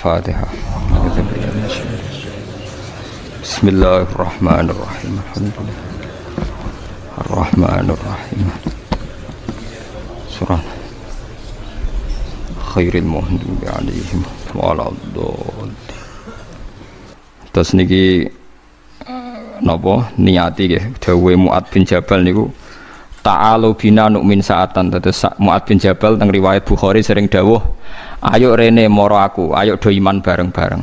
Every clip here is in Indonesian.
Al-Fatihah. Bismillahirrahmanirrahim. Alhamdulillah. Ar-Rahmanir-Rahim. Surah Khairil Muhdubi alaihim waladdallin. Terus niki napa niati nggih dawuhe Mu'ad bin Jabal niku ta'alu bina nu'min sa'atan. Terus Mu'ad bin Jabal teng riwayat Bukhari sering dawuh, ayo rene moro aku, ayo do iman bareng-bareng.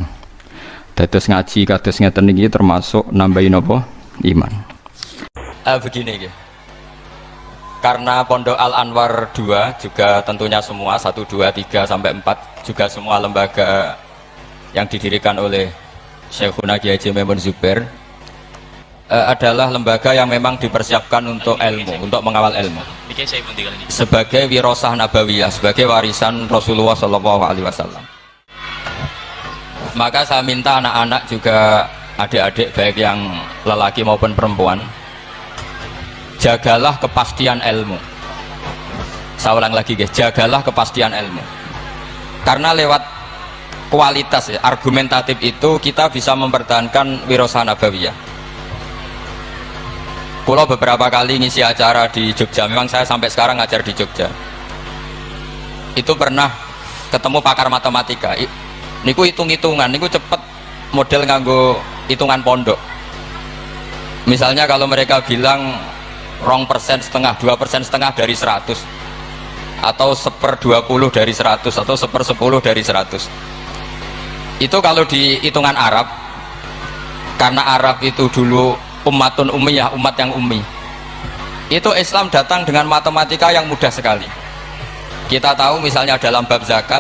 Dados ngaji kados ngeten niki termasuk nambahin napa iman. Begini gitu. Karena Pondok Al Anwar 2 juga tentunya semua 1, 2, 3 sampai 4 juga semua lembaga yang didirikan oleh Syekhuna Kiai Haji Maimun Zubair adalah lembaga yang memang dipersiapkan untuk ilmu, untuk mengawal ilmu sebagai wirasah nabawiyah, sebagai warisan Rasulullah SAW. Maka saya minta anak-anak juga, adik-adik baik yang lelaki maupun perempuan, jagalah kepastian ilmu. Saya ulang lagi guys, jagalah kepastian ilmu. Karena lewat kualitas ya, argumentatif itu kita bisa mempertahankan wirasah nabawiyah. Kalau beberapa kali ngisi acara di Jogja, memang saya sampai sekarang ngajar di Jogja, itu pernah ketemu pakar matematika. Niku hitung-hitungan, niku cepet model nganggo hitungan pondok. Misalnya kalau mereka bilang 2,5%, 2,5% dari 100, atau 1/20 dari 100, atau 1/10 dari 100. Itu kalau di hitungan Arab, karena Arab itu dulu ummatun ummiyah, umat yang ummi, itu Islam datang dengan matematika yang mudah sekali. Kita tahu misalnya dalam bab zakat,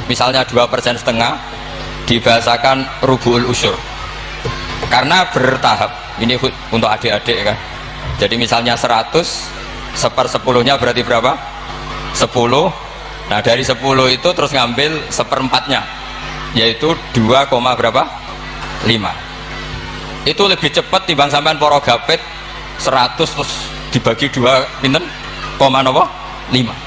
misalnya 2,5% dibahasakan rubu'ul usyur, karena bertahap. Ini untuk adik-adik kan. Jadi misalnya 100, 1/10-nya berarti berapa? 10. Nah dari 10 itu terus ngambil 1/4-nya, yaitu 2, berapa? 5. Itu lebih cepat timbang sampean poro gapit 100 terus dibagi 2 pinten? 5.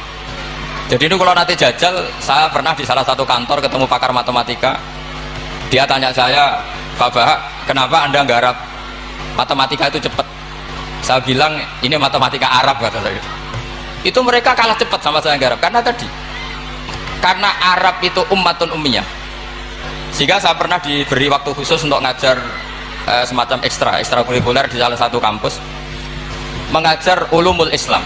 Jadi ini kalau nanti jajal, saya pernah di salah satu kantor ketemu pakar matematika. Dia tanya saya, Pak Bahak, kenapa Anda nggarap matematika itu cepat? Saya bilang ini matematika Arab, kata saya. Itu mereka kalah cepat sama saya nggarap karena Arab itu ummatun ummiyah. Sehingga saya pernah diberi waktu khusus untuk ngajar semacam ekstrakurikuler di salah satu kampus, mengajar ulumul Islam.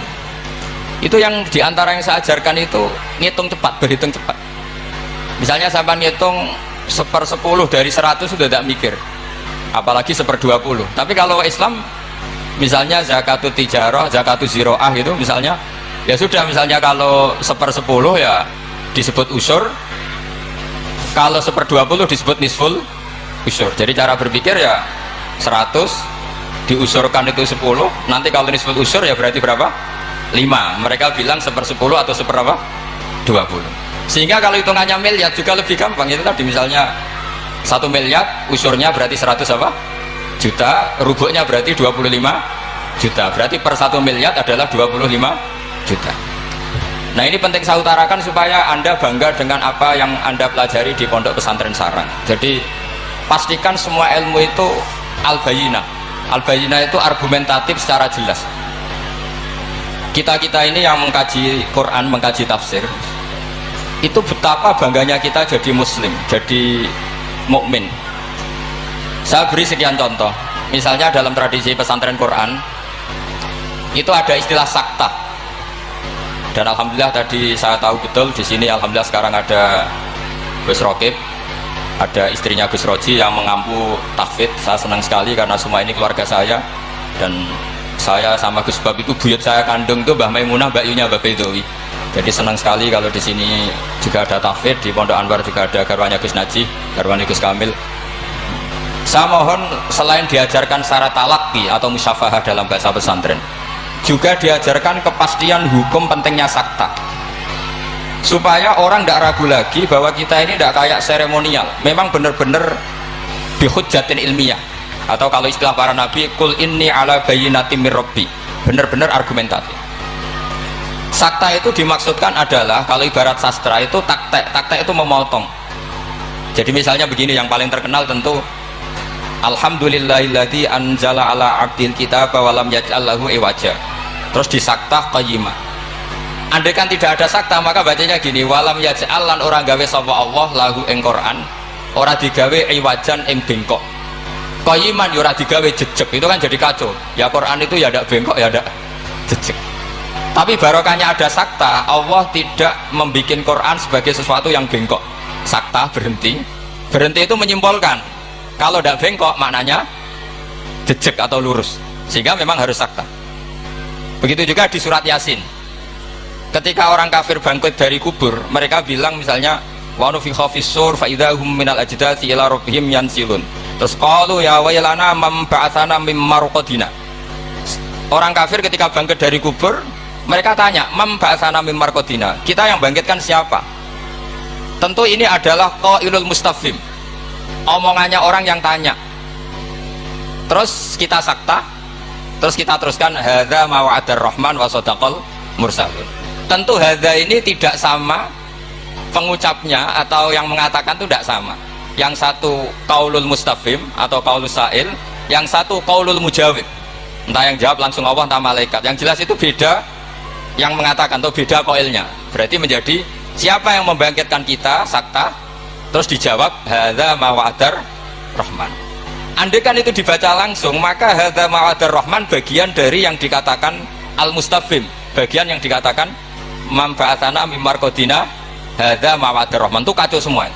Itu yang diantara yang saya ajarkan itu ngitung cepat, berhitung cepat. Misalnya sampai ngitung 1/10 dari 100 sudah tidak mikir, apalagi 1/20. Tapi kalau Islam, misalnya zakatut tijarah, zakatut ziroah itu misalnya, ya sudah, misalnya kalau 1/10 ya disebut usur, kalau 1/20 disebut nisful usur. Jadi cara berpikir ya 100 diusurkan itu 10, nanti kalau nisful usur ya berarti berapa? 5. Mereka bilang 1/10 atau 1/20. Sehingga kalau hitungannya miliar juga lebih gampang. Itu tadi misalnya 1 miliar usurnya berarti 100 juta, rubuknya berarti 25 juta, berarti per 1 miliar adalah 25 juta. Nah ini penting saya utarakan supaya Anda bangga dengan apa yang Anda pelajari di Pondok Pesantren Sarang. Jadi pastikan semua ilmu itu al-bayinah. Al-bayinah itu argumentatif secara jelas. Kita ini yang mengkaji Quran, mengkaji tafsir, itu betapa bangganya kita jadi muslim, jadi mukmin. Saya beri sekian contoh. Misalnya dalam tradisi pesantren Quran itu ada istilah sakta. Dan alhamdulillah tadi saya tahu betul di sini, alhamdulillah sekarang ada Gus Rokib, ada istrinya Gus Roji yang mengampu tahfidz. Saya senang sekali karena semua ini keluarga saya, dan saya sama Gus Bab itu buyut saya kandung tuh Mbah Maimunah, Mbak Yunya, Mbak Bedowi. Jadi senang sekali kalau di sini juga ada tahfidz, di Pondok Anwar juga ada garwanya Gus Naji, garwanya Gus Kamil. Saya mohon selain diajarkan syarat talaqi atau musyafahah dalam bahasa pesantren, juga diajarkan kepastian hukum pentingnya sakta, supaya orang tidak ragu lagi bahwa kita ini tidak kayak seremonial, memang benar-benar bihujjatin ilmiah, atau kalau istilah para nabi, kul inni ala bayyinatin mir rabbi, benar-benar argumentatif. Sakta itu dimaksudkan adalah, kalau ibarat sastra itu taktek itu memotong. Jadi misalnya begini, yang paling terkenal tentu Alhamdulillahilladzi anzala ala abdil kitaba wa lam yaj'al lahu iwaja. Terus disaktah qayyimah. Andai kan tidak ada sakta maka bacanya gini, walam yaj'al lan orang gawe sapa Allah lahu ing Quran, ora digawe iwajan ing bengkok. Qayyiman ya ora digawe jejeg. Itu kan jadi kacau. Ya Quran itu ya ndak bengkok ya ndak jejeg. Tapi barokahnya ada sakta, Allah tidak membuat Quran sebagai sesuatu yang bengkok. Sakta berhenti. Berhenti itu menyimpulkan kalau tidak bengkok maknanya jejeg atau lurus, sehingga memang harus sakta. Begitu juga di surat Yasin, ketika orang kafir bangkit dari kubur, mereka bilang misalnya wa nufikha fis-sur fa idza hum minal ajdati ila rabbihim yansilun. Terus qalu ya wailana man ba'atsana mim marqadina. Orang kafir ketika bangkit dari kubur, mereka tanya, man ba'atsana mim marqadina, kita yang bangkitkan siapa? Tentu ini adalah qailul mustafhim, omongannya orang yang tanya. Terus kita sakta, terus kita teruskan hadza ma wa'adar rahman wa shadaqal mursalun. Tentu hadza ini tidak sama pengucapnya atau yang mengatakan itu tidak sama. Yang satu qaulul mustafhim atau qaulus sa'il, yang satu qaulul mujawib. Entah yang jawab langsung Allah entah malaikat. Yang jelas itu beda yang mengatakan atau beda qailnya. Berarti menjadi siapa yang membangkitkan kita sakta, terus dijawab hadza ma wa'adar rahman. Andai kan itu dibaca langsung, maka hadza ma wa'adar rahman bagian dari yang dikatakan al mustafhim, bagian yang dikatakan man ba'atsana mim marqadina hadza ma wa'adar rahman, itu kacau semua.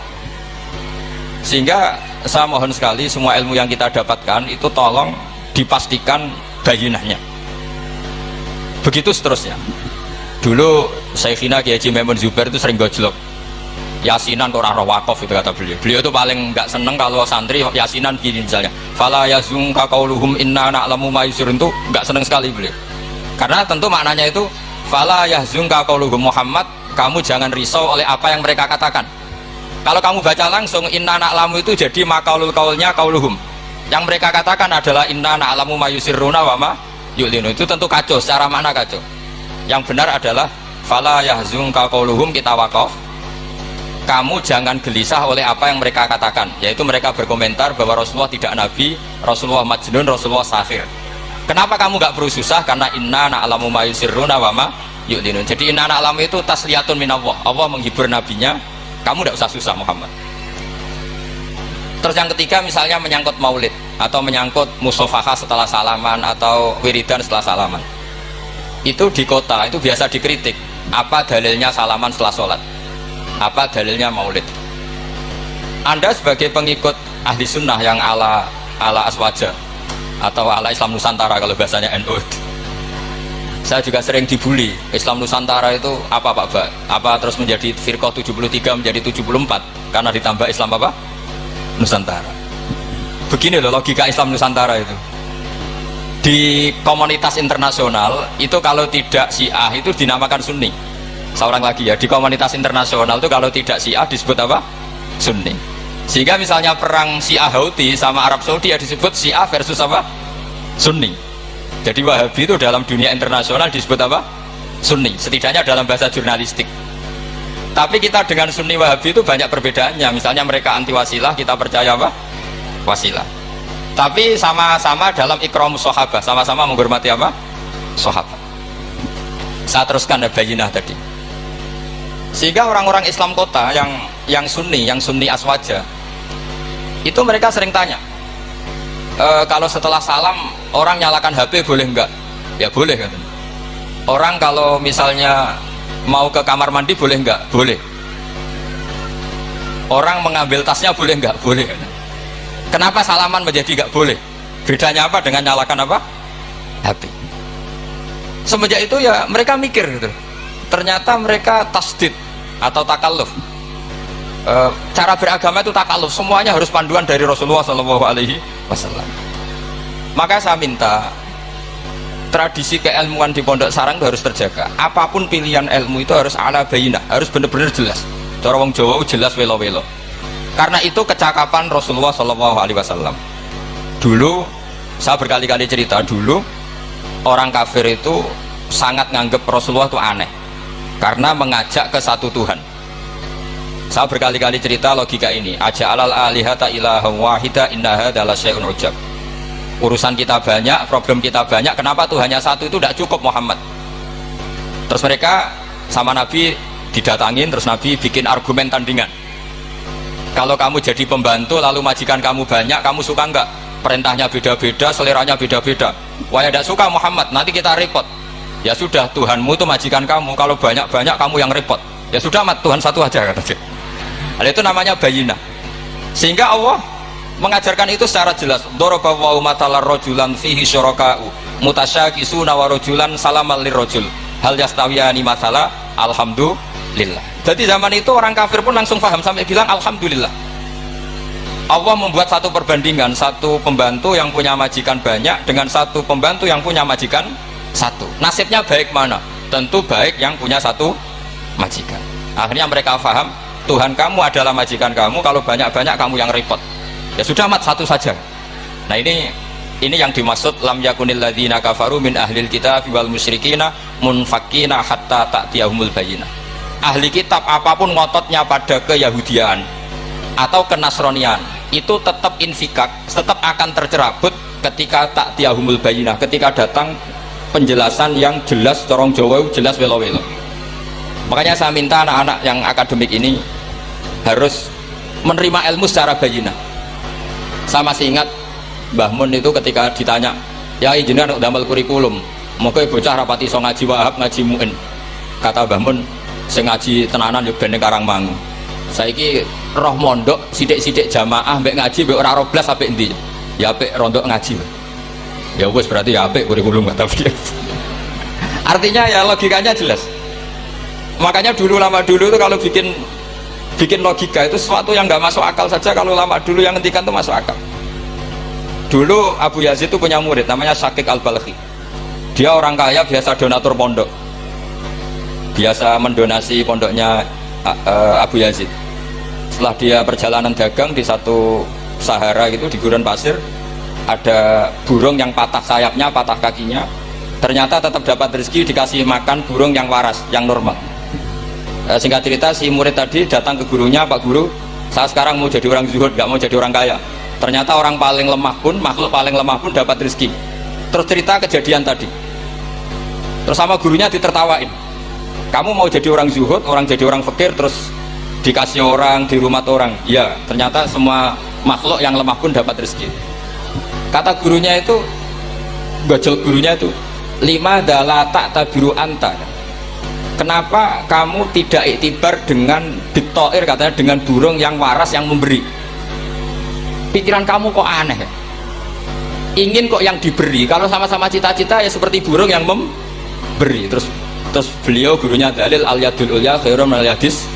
Sehingga saya mohon sekali semua ilmu yang kita dapatkan itu tolong dipastikan bayinahnya. Begitu seterusnya. Dulu Syekhina Kiai Haji Maimun Zubair itu sering gojlok yasinan ke orang roh wakaf, itu kata beliau. Beliau itu paling nggak seneng kalau santri yasinan gini misalnya, fala yazunka qauluhum inna na'lamu ma yusirun, itu nggak seneng sekali beliau. Karena tentu maknanya itu fala yazunka qauluhum Muhammad, kamu jangan risau oleh apa yang mereka katakan. Kalau kamu baca langsung inna na'lamu itu jadi makaulul kaulnya kauluhum, yang mereka katakan adalah inna na'lamu ma yusirruna wa ma yu'linu. Itu tentu kacau, secara makna kacau. Yang benar adalah fala yahzunka qauluhum, kita wakaf, kamu jangan gelisah oleh apa yang mereka katakan, yaitu mereka berkomentar bahwa Rasulullah tidak nabi, Rasulullah majnun, Rasulullah sahir. Kenapa kamu gak perlu susah? Karena inna na'lamu ma yusirruna wa ma yu'linun. Jadi inna na'lamu itu tasliyatun minallah, Allah menghibur nabinya, kamu tidak usah susah Muhammad. Terus yang ketiga misalnya menyangkut maulid atau menyangkut musofahah setelah salaman atau wiridan setelah salaman, itu di kota itu biasa dikritik, apa dalilnya salaman setelah sholat, apa dalilnya maulid. Anda sebagai pengikut ahli sunnah yang ala aswaja atau ala Islam Nusantara kalau bahasanya NU, saya juga sering dibully, Islam Nusantara itu apa Pak Ba? Apa terus menjadi firqah 73 menjadi 74 karena ditambah Islam apa? Nusantara. Begini loh logika Islam Nusantara itu. Di komunitas internasional itu kalau tidak Syiah itu dinamakan Sunni. Seorang lagi ya, di komunitas internasional itu kalau tidak Syiah disebut apa? Sunni. Sehingga misalnya perang Syiah Houthi sama Arab Saudi ya disebut Syiah versus apa? Sunni. Jadi Wahabi itu dalam dunia internasional disebut apa? Sunni, setidaknya dalam bahasa jurnalistik. Tapi kita dengan Sunni Wahabi itu banyak perbedaannya. Misalnya mereka anti wasilah, kita percaya apa? Wasilah. Tapi sama-sama dalam ikramus sahabah, sama-sama menghormati apa? Sahabat. Saya teruskan bayinah tadi. Sehingga orang-orang Islam kota yang Sunni aswaja, itu mereka sering tanya, kalau setelah salam orang nyalakan HP boleh enggak? Ya boleh kan. Orang kalau misalnya mau ke kamar mandi boleh enggak? Boleh. Orang mengambil tasnya boleh enggak? Boleh kan. Kenapa salaman menjadi enggak boleh? Bedanya apa dengan nyalakan apa? HP. Semenjak itu ya mereka mikir gitu. Ternyata mereka tasdid atau takalluf. Cara beragama itu takalluf, semuanya harus panduan dari Rasulullah SAW. Maka saya minta tradisi keilmuan di Pondok Sarang itu harus terjaga. Apapun pilihan ilmu itu harus ala bayinah, harus benar-benar jelas. Cara wong Jawa jelas welo-welo. Karena itu kecakapan Rasulullah SAW. Dulu saya berkali-kali cerita, dulu orang kafir itu sangat nganggep Rasulullah itu aneh karena mengajak ke satu Tuhan. Saya berkali-kali cerita logika ini. Aja alal alihata ilaha wahida innaha adalah syai'un ujab. Urusan kita banyak, problem kita banyak, kenapa tuh hanya satu itu tidak cukup Muhammad? Terus mereka sama Nabi didatangin, terus Nabi bikin argumen tandingan. Kalau kamu jadi pembantu lalu majikan kamu banyak, kamu suka enggak? Perintahnya beda-beda, seleranya beda-beda. Wah ya tidak suka Muhammad, nanti kita repot. Ya sudah, Tuhanmu itu majikan kamu, kalau banyak-banyak kamu yang repot. Ya sudah mat, Tuhan satu aja kata dia. Nah, itu namanya bayinah. Sehingga Allah mengajarkan itu secara jelas. Daraballahu matalar rajulan fihi syuraka'u mutasyakisuna wa rajulan salamal lirrajul hal yastawiyani masala alhamdulillah. Jadi zaman itu orang kafir pun langsung paham sampai bilang alhamdulillah. Allah membuat satu perbandingan, satu pembantu yang punya majikan banyak dengan satu pembantu yang punya majikan satu. Nasibnya baik mana? Tentu baik yang punya satu majikan. Akhirnya mereka paham, Tuhan kamu adalah majikan kamu, kalau banyak-banyak kamu yang repot. Ya sudah mat, satu saja. Nah ini yang dimaksud lam yakunil ladzina kafaru min ahlil kitab wal musyrikina munfakina hatta ta'tiyahumul bayyinah. Ahli kitab apapun ngototnya pada keyahudian atau kenasronian itu tetap infikak, tetap akan tercerabut ketika ta'tiyahumul bayyinah, ketika datang penjelasan yang jelas, corong Jawa jelas welo-welo. Makanya saya minta anak-anak yang akademik ini harus menerima ilmu secara bayyinah. Saya masih ingat Mbah Mun itu ketika ditanya, ya jenengan damel kurikulum, monggo bocah rapati iso ngaji Wahab, ngaji Muin. Kata Mbah Mun, sing ngaji tenanan yo ben Karangmangu. Saiki roh mondok sithik-sithik jamaah mbek ngaji mbek ora 12 apik endi? Ya apik rondok ngaji. Ya wis berarti ya apik kurikulum kata dia. Artinya ya logikanya jelas. Makanya lama dulu itu kalau bikin logika itu sesuatu yang nggak masuk akal saja, kalau lama dulu yang ngendikan itu masuk akal. Dulu Abu Yazid itu punya murid namanya Syakik Al-Balkhi. Dia orang kaya, biasa donatur pondok, biasa mendonasi pondoknya Abu Yazid. Setelah dia perjalanan dagang di satu Sahara gitu, di gurun pasir, ada burung yang patah sayapnya, patah kakinya. Ternyata tetap dapat rezeki, dikasih makan burung yang waras, yang normal. Singkat cerita, si murid tadi datang ke gurunya, Pak Guru, saya sekarang mau jadi orang zuhud, gak mau jadi orang kaya. Ternyata orang paling lemah pun, makhluk paling lemah pun dapat rezeki. Terus cerita kejadian tadi. Terus sama gurunya ditertawain. Kamu mau jadi orang zuhud, orang jadi orang fakir, terus dikasih orang, di rumah orang. Ya, ternyata semua makhluk yang lemah pun dapat rezeki. Kata gurunya itu, bajul gurunya itu, 5 dalata tabiru anta. Kenapa kamu tidak iktibar dengan diktoir, katanya dengan burung yang waras yang memberi? Pikiran kamu kok aneh ya? Ingin kok yang diberi. Kalau sama-sama cita-cita ya seperti burung yang memberi. Terus beliau gurunya dalil al yadul ulya khairum al yadis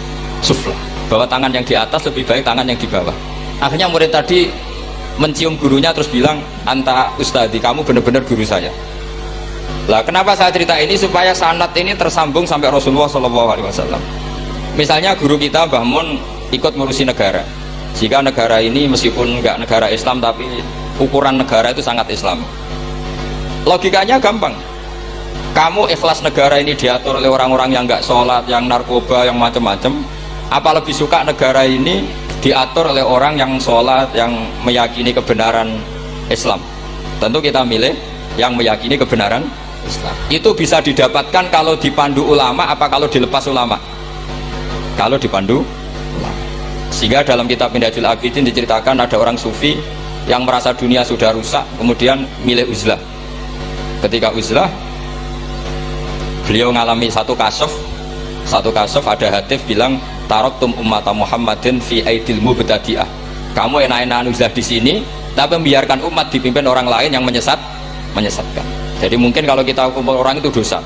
sufla, bahwa tangan yang di atas lebih baik tangan yang di bawah. Akhirnya murid tadi mencium gurunya terus bilang, anta ustadi, kamu benar-benar guru saya. Lah kenapa saya cerita ini? Supaya sanad ini tersambung sampai Rasulullah SAW. Misalnya guru kita Mbah Mun ikut ngurusi negara, jika negara ini meskipun enggak negara Islam tapi ukuran negara itu sangat Islam. Logikanya gampang, kamu ikhlas negara ini diatur oleh orang-orang yang enggak sholat, yang narkoba, yang macam-macam, apa lebih suka negara ini diatur oleh orang yang sholat, yang meyakini kebenaran Islam? Tentu kita milih yang meyakini kebenaran Islam. Itu bisa didapatkan kalau dipandu ulama apa kalau dilepas ulama? Kalau dipandu ulama. Sehingga dalam kitab Minhajul Abidin diceritakan ada orang sufi yang merasa dunia sudah rusak, kemudian milih uzlah. Ketika uzlah, beliau mengalami satu kasuf ada hadis bilang, taraktum ummata Muhammadin fi aidil mubtadi'ah. Kamu enak-enakan uzlah di sini, tapi membiarkan umat dipimpin orang lain yang menyesatkan. Jadi mungkin kalau kita kumpul orang itu dosa,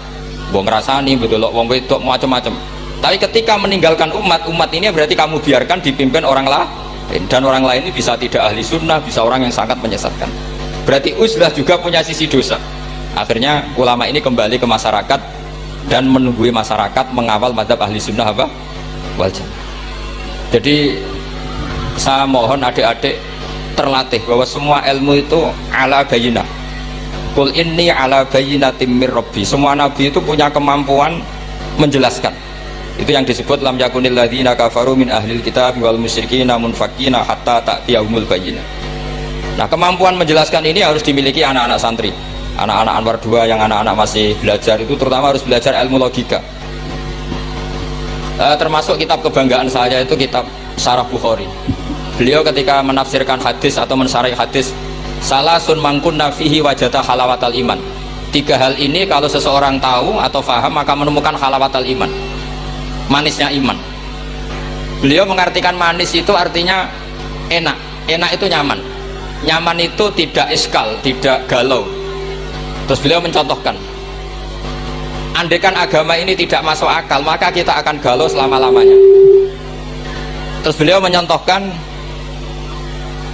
wong ngrasani, bedolok wong wedok macam-macam. Tapi ketika meninggalkan umat ini berarti kamu biarkan dipimpin orang lain, dan orang lain ini bisa tidak ahli sunnah, bisa orang yang sangat menyesatkan. Berarti uzlah juga punya sisi dosa. Akhirnya ulama ini kembali ke masyarakat dan menunggui masyarakat mengawal mazhab ahli sunnah apa? Wal jamaah. Jadi saya mohon adik-adik terlatih bahwa semua ilmu itu ala bayinah. Qul inni ala bayyinatin mir rabbi. Semua nabi itu punya kemampuan menjelaskan. Itu yang disebut lam yakunil ladzina kafaru min ahlil kitab wal musyrikin munfakina hatta ta'tiyahumul bayyinah. Nah, kemampuan menjelaskan ini harus dimiliki anak-anak santri, anak-anak Anwar 2 yang anak-anak masih belajar itu terutama harus belajar ilmu logika. Termasuk kitab kebanggaan saya itu kitab Syarah Bukhari. Beliau ketika menafsirkan hadis atau mensyarah hadis, salasun mangkunna fihi wajata halawatal iman. 3 hal ini kalau seseorang tahu atau faham maka menemukan halawatal iman, manisnya iman. Beliau mengartikan manis itu artinya enak, enak itu nyaman, nyaman itu tidak iskal, tidak galau. Terus beliau mencontohkan, andaikan agama ini tidak masuk akal maka kita akan galau selama-lamanya. Terus beliau menyontohkan,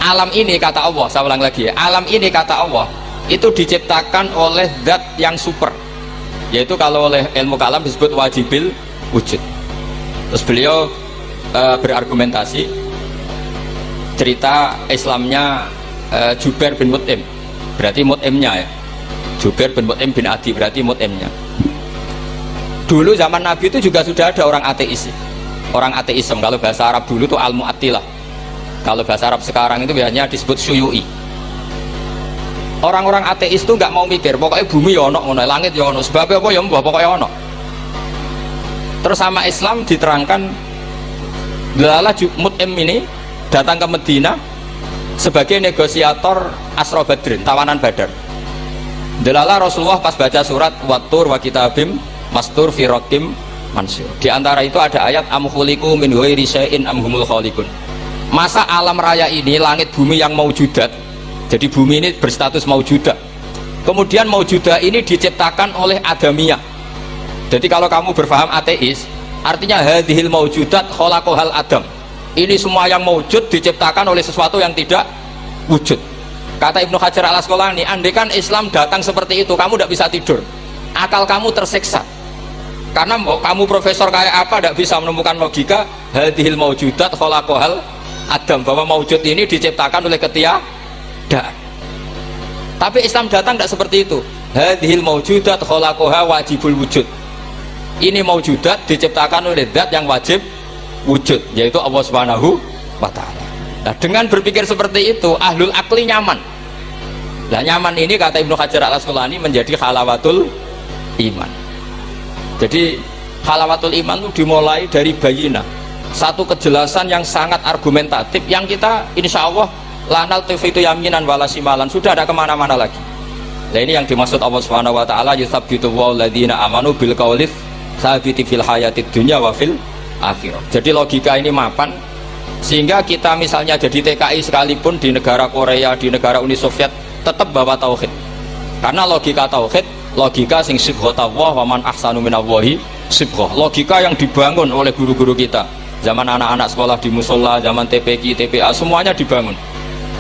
alam ini kata Allah, saya ulang lagi ya, alam ini kata Allah itu diciptakan oleh zat yang super, yaitu kalau oleh ilmu kalam disebut wajibil wujud. Terus beliau berargumentasi cerita Islamnya Jubair bin Mut'im, berarti Mut'imnya ya, Jubair bin Mut'im bin Adi berarti Mut'imnya. Dulu zaman Nabi itu juga sudah ada orang ateis, orang ateisme. Kalau bahasa Arab dulu itu al-mu'attilah, kalau bahasa Arab sekarang itu biasanya disebut syuyu'i. Orang-orang ateis itu nggak mau mikir, pokoknya bumi ya ono, langit ya ono, sebabnya apa ya mbah, pokoknya ono. Terus sama Islam diterangkan, Dalalah Mut'im ini datang ke Medina sebagai negosiator Asra Badrin, tawanan Badar. Dalalah Rasulullah pas baca surat Wattur wa kitabim mastur fi raqim mansur. Di antara itu ada ayat am khuliqu min ghairi syai'in am humul khaliqun. Masa alam raya ini langit bumi yang maujudat, jadi bumi ini berstatus maujudah, kemudian maujudah ini diciptakan oleh adamiyah. Jadi kalau kamu berfaham ateis, artinya hadhil maujudat khalaqahal adam, ini semua yang maujud diciptakan oleh sesuatu yang tidak wujud. Kata Ibnu Hajar al Asqalani, andaikan Islam datang seperti itu kamu tidak bisa tidur, akal kamu tersiksa. Karena kamu profesor kayak apa tidak bisa menemukan logika hadhil maujudat khalaqahal adam, bahwa maujud ini diciptakan oleh ketiadaan. Tapi Islam datang tidak seperti itu. Hadhil maujudat khalaqaha wajibul wujud, ini maujudat diciptakan oleh zat yang wajib wujud, yaitu Allah Subhanahu wa ta'ala. Nah, dengan berpikir seperti itu ahlul akli nyaman. Nah, nyaman ini kata Ibnu Hajar al Asqalani menjadi halawatul iman. Jadi halawatul iman itu dimulai dari bayinah, satu kejelasan yang sangat argumentatif yang kita insya Allah lanal tifitu yaminan walasimalan, sudah ada kemana-mana lagi. Nah, ini yang dimaksud Allah Subhanahu wa ta'ala, yusabbitu walladzina amanu bil qaulith sabiti fil hayatid dunya wa fil akhirah. Jadi logika ini mapan sehingga kita misalnya jadi TKI sekalipun di negara Korea, di negara Uni Soviet tetap bawa tauhid, karena logika tauhid logika sing sibghatullah wa man ahsanu minallahi sibghah, logika yang dibangun oleh guru-guru kita zaman anak-anak sekolah di musola, zaman TPQ, TPA, semuanya dibangun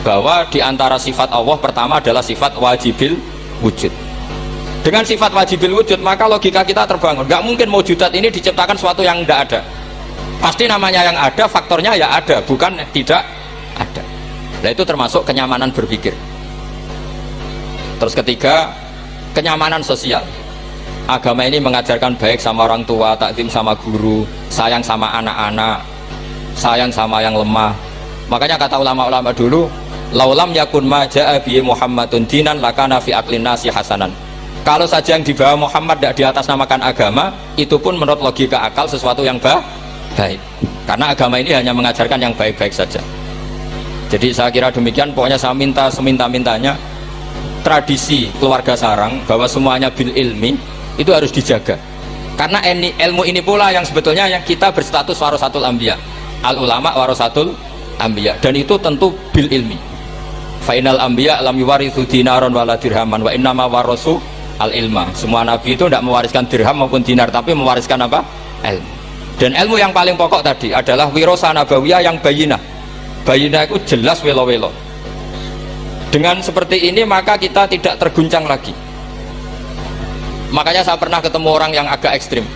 bahwa diantara sifat Allah pertama adalah sifat wajibil wujud. Dengan sifat wajibil wujud maka logika kita terbangun, nggak mungkin maujudat ini diciptakan suatu yang tidak ada, pasti namanya yang ada, faktornya ya ada, bukan tidak ada. Nah, itu termasuk kenyamanan berpikir. Terus ketiga, kenyamanan sosial. Agama ini mengajarkan baik sama orang tua, takdim sama guru, sayang sama anak-anak, sayang sama yang lemah. Makanya kata ulama-ulama dulu, laulam yakun ma ja'a bi Muhammadun dinan lakana fi aqlin nasi hasanan. Kalau saja yang dibawa Muhammad tidak diatasnamakan agama, itu pun menurut logika akal sesuatu yang baik. Karena agama ini hanya mengajarkan yang baik-baik saja. Jadi saya kira demikian, pokoknya saya minta seminta-mintanya tradisi keluarga sarang bahwa semuanya bil ilmi itu harus dijaga. Karena ilmu ini pula yang sebetulnya yang kita berstatus warasatul anbiya. Al ulama warasatul anbiya, dan itu tentu bil ilmi. Fainal anbiya lam yuwarithu dinaron wala dirhaman wa innama warasu al ilma. Semua nabi itu tidak mewariskan dirham maupun dinar, tapi mewariskan apa? Ilmu. Dan ilmu yang paling pokok tadi adalah wirasa nabawiyah yang bayinah. Bayinah itu jelas welo-welo. Dengan seperti ini maka kita tidak terguncang lagi. Makanya saya pernah ketemu orang yang agak ekstrim.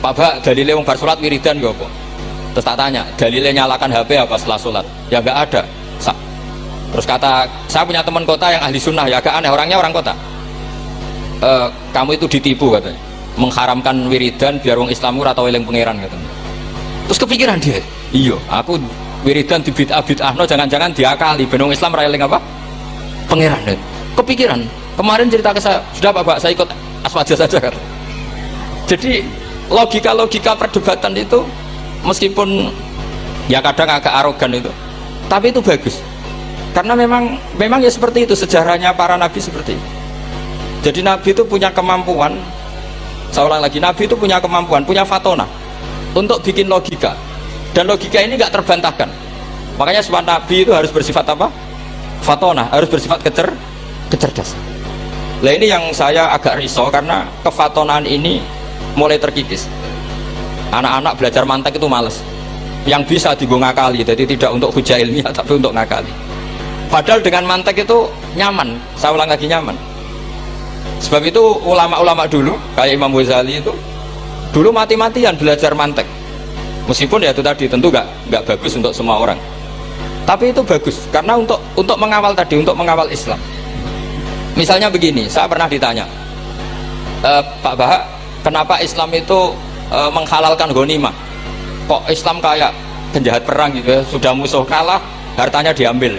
Pak Bak, dalilnya wong bar sholat wiridan gak apa? Terus tak tanya, dalilnya nyalakan HP apa setelah sholat? Ya gak ada. Terus kata, saya punya teman kota yang ahli sunnah, ya agak aneh, orangnya orang kota. Kamu itu ditipu katanya, mengharamkan wiridan biar wong Islam ora tau eling pangeran katanya. Terus kepikiran dia, iya aku wiridan di bid'ah no, jangan-jangan diakali benong Islam railing apa pangeran. Kepikiran kemarin cerita ke saya, sudah Pak saya ikut aswaja saja kan. Jadi logika perdebatan itu meskipun ya kadang agak arogan itu, tapi itu bagus karena memang ya seperti itu sejarahnya para nabi seperti itu. Jadi nabi itu punya kemampuan, saya ulang lagi, nabi itu punya kemampuan, punya fatona untuk bikin logika, dan logika ini nggak terbantahkan. Makanya seorang nabi itu harus bersifat apa? Fatona, harus bersifat kecerdasan. Nah ini yang saya agak risau karena kefatonaan ini mulai terkikis. Anak-anak belajar mantek itu males, yang bisa ngakali, jadi tidak untuk hujah ilmiah tapi untuk ngakali. Padahal dengan mantek itu nyaman, saya ulang lagi nyaman. Sebab itu ulama-ulama dulu kayak Imam Ghazali itu dulu mati-matian belajar mantek, meskipun ya itu tadi tentu nggak bagus untuk semua orang, tapi itu bagus karena untuk mengawal tadi, untuk mengawal Islam. Misalnya begini, saya pernah ditanya, Pak Bahak, kenapa Islam itu menghalalkan ghanimah? Kok Islam kayak penjahat perang gitu ya, sudah musuh kalah hartanya diambil,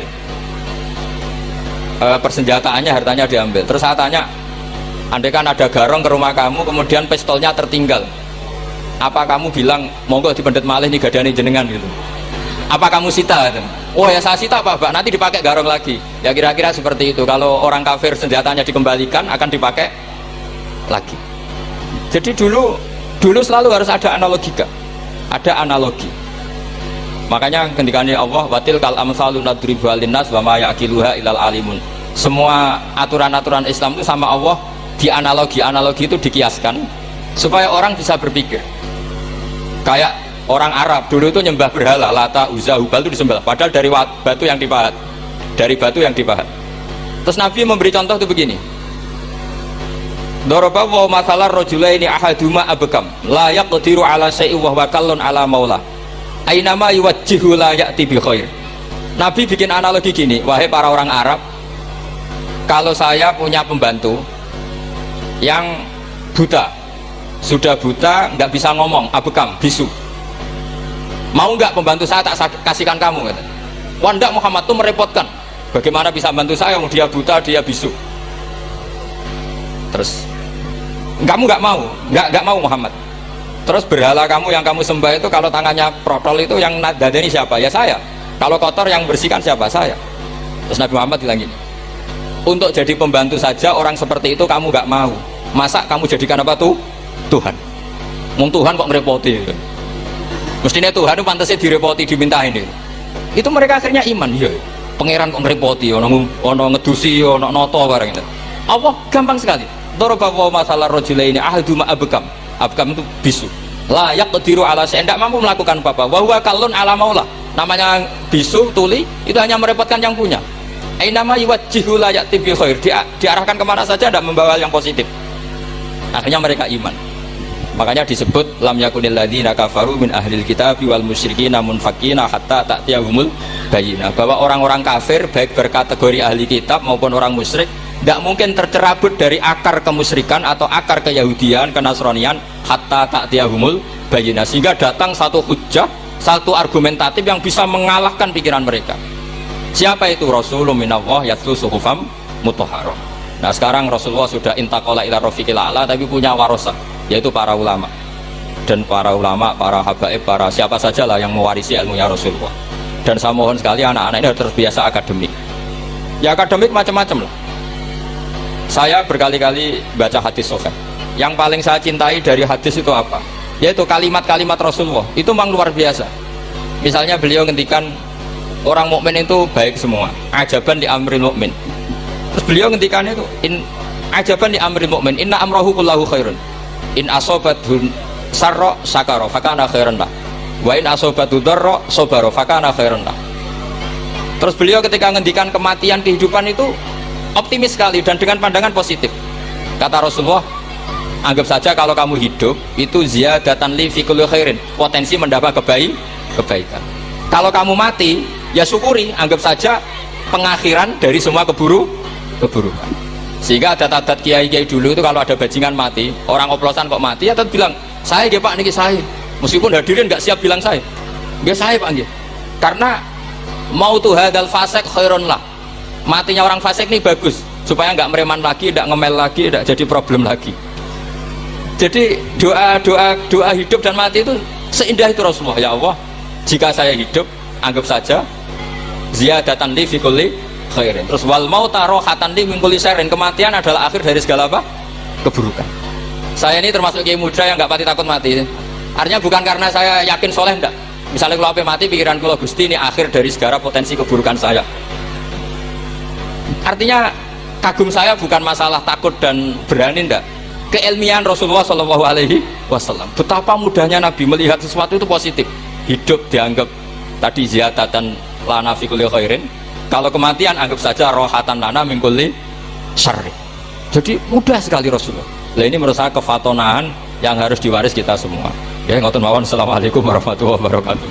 persenjataannya hartanya diambil. Terus saya tanya, andai kan ada garong ke rumah kamu kemudian pistolnya tertinggal, apa kamu bilang monggo dipendet malih nih gadane jenengan gitu? Apa kamu sita? Gitu? Oh ya saya sita Pak, nanti dipakai garong lagi. Ya kira-kira seperti itu. Kalau orang kafir senjatanya dikembalikan akan dipakai lagi. Jadi dulu selalu harus ada analogika, ada analogi. Makanya ketika Allah watil kal amsalu nadribu alinnas wa ma yaqiluha ilal alimun. Semua aturan-aturan Islam itu sama Allah dianalogi itu dikiaskan supaya orang bisa berpikir. Kayak orang Arab dulu itu nyembah berhala, Lata, Uzza, Hubal itu disembah, padahal dari batu yang dipahat, Terus Nabi memberi contoh itu begini, Daraba wa masalah rajulaini ahaduma abkam la yaqdiru ala syai'in wa huwa kallun ala maula ainama yuwajjihu la ya'ti bi khair. Nabi bikin analogi gini, wahai para orang Arab, kalau saya punya pembantu yang buta, sudah buta, nggak bisa ngomong, abekam, bisu, mau nggak pembantu saya tak kasihkan kamu? Kata. Wah enggak Muhammad, tuh merepotkan, bagaimana bisa bantu saya, dia buta, dia bisu. Terus kamu nggak mau Muhammad. Terus berhala kamu yang kamu sembah itu kalau tangannya protol itu yang dadani siapa? Ya saya. Kalau kotor yang bersihkan siapa? Saya. Terus Nabi Muhammad bilang gini, untuk jadi pembantu saja orang seperti itu kamu nggak mau, masa kamu jadikan apa tuh? Tuhan. Mau Tuhan kok ngerepoti? Mestinya Tuhan itu pantasnya direpoti, dimintain ini. Itu mereka akhirnya iman, ya. Pangeran kok ngerepoti, ono ngedusi, ono noto barang itu. Allah gampang sekali. Daraba wa masalah rajulaini ahaduma abkam. Abkam itu bisu. Layak qadiru ala syai'in, tidak mampu melakukan apa-apa. Wa huwa kallun ala maula. Namanya bisu, tuli, itu hanya merepotkan yang punya. Ainama yuwajjihu la ya'ti bi khair. Diarahkan kemana saja tidak membawa yang positif. Akhirnya mereka iman. Makanya disebut lam yakunil ladzina kafaru min ahlil kitabi wal musyrikina munfakina hatta ta'tiyahumul bayyinah. Bahwa orang-orang kafir baik berkategori ahli kitab maupun orang musyrik tidak mungkin tercerabut dari akar kemusyrikan atau akar keyahudian, kenasranian hatta ta'tiyahumul bayyinah, sehingga datang satu hujjah, satu argumentatif yang bisa mengalahkan pikiran mereka. Siapa itu? Rasulullah minallah yatlu suhufam mutahharah. Nah sekarang Rasulullah sudah intaqala ila rafiqil a'la, tapi punya warasah, yaitu para ulama. Dan para ulama, para habaib, para siapa sajalah yang mewarisi ilmunya Rasulullah. Dan saya mohon sekali anak-anak ini harus terbiasa akademik. Ya akademik macam-macam lah. Saya berkali-kali baca hadis sahih. Yang paling saya cintai dari hadis itu apa? Yaitu kalimat-kalimat Rasulullah. Itu memang luar biasa. Misalnya beliau ngendikan orang mukmin itu baik semua. Ajaban di amril mukmin. Terus beliau ngendikan itu ajaban di amril mukmin. Inna amrahu kullahu khairun. In asobathu sarra sakara fakana khairan lah. Wa in asobathu darra sabara fakana khairan lah. Terus beliau ketika ngendikan kematian, kehidupan itu optimis sekali dan dengan pandangan positif. Kata Rasulullah, anggap saja kalau kamu hidup itu ziyadatan li fi kulli khairin, potensi mendapat kebaikan. Kalau kamu mati, ya syukuri, anggap saja pengakhiran dari semua keburukan. Sehingga ada tadat kiai-kiai dulu itu kalau ada bajingan mati, orang oplosan kok mati, ya tetap bilang, saya ya Pak niki saya Meskipun hadirin nggak siap bilang saya. Nggak saya Pak nggih. Karena mau tuh hadal fasik khairun lah. Matinya orang fasik ini bagus supaya nggak mereman lagi, nggak ngemel lagi, nggak jadi problem lagi. Jadi doa hidup dan mati itu seindah itu Rasulullah. Ya Allah, jika saya hidup anggap saja ziyadatan li fi kulli khairin. Terus wal mauta rohatan li min kulli syarrin. Kematian adalah akhir dari segala apa? Keburukan. Saya ini termasuk kiai muda yang nggak pati takut mati. Artinya bukan karena saya yakin soleh, enggak. Misalnya kalau apa mati pikiran kalau Gusti ini akhir dari segala potensi keburukan saya. Artinya kagum saya bukan masalah takut dan berani, enggak. Keilmian Rasulullah Shallallahu Alaihi Wasallam. Betapa mudahnya Nabi melihat sesuatu itu positif. Hidup dianggap tadi ziyadatan lana fi kulli khairin. Kalau kematian anggap saja rohatan lana min kulli syarri. Jadi mudah sekali Rasulullah. Nah ini menurut saya kefatonahan yang harus diwaris kita semua. Ya ngoten mawon. Assalamualaikum warahmatullahi wabarakatuh.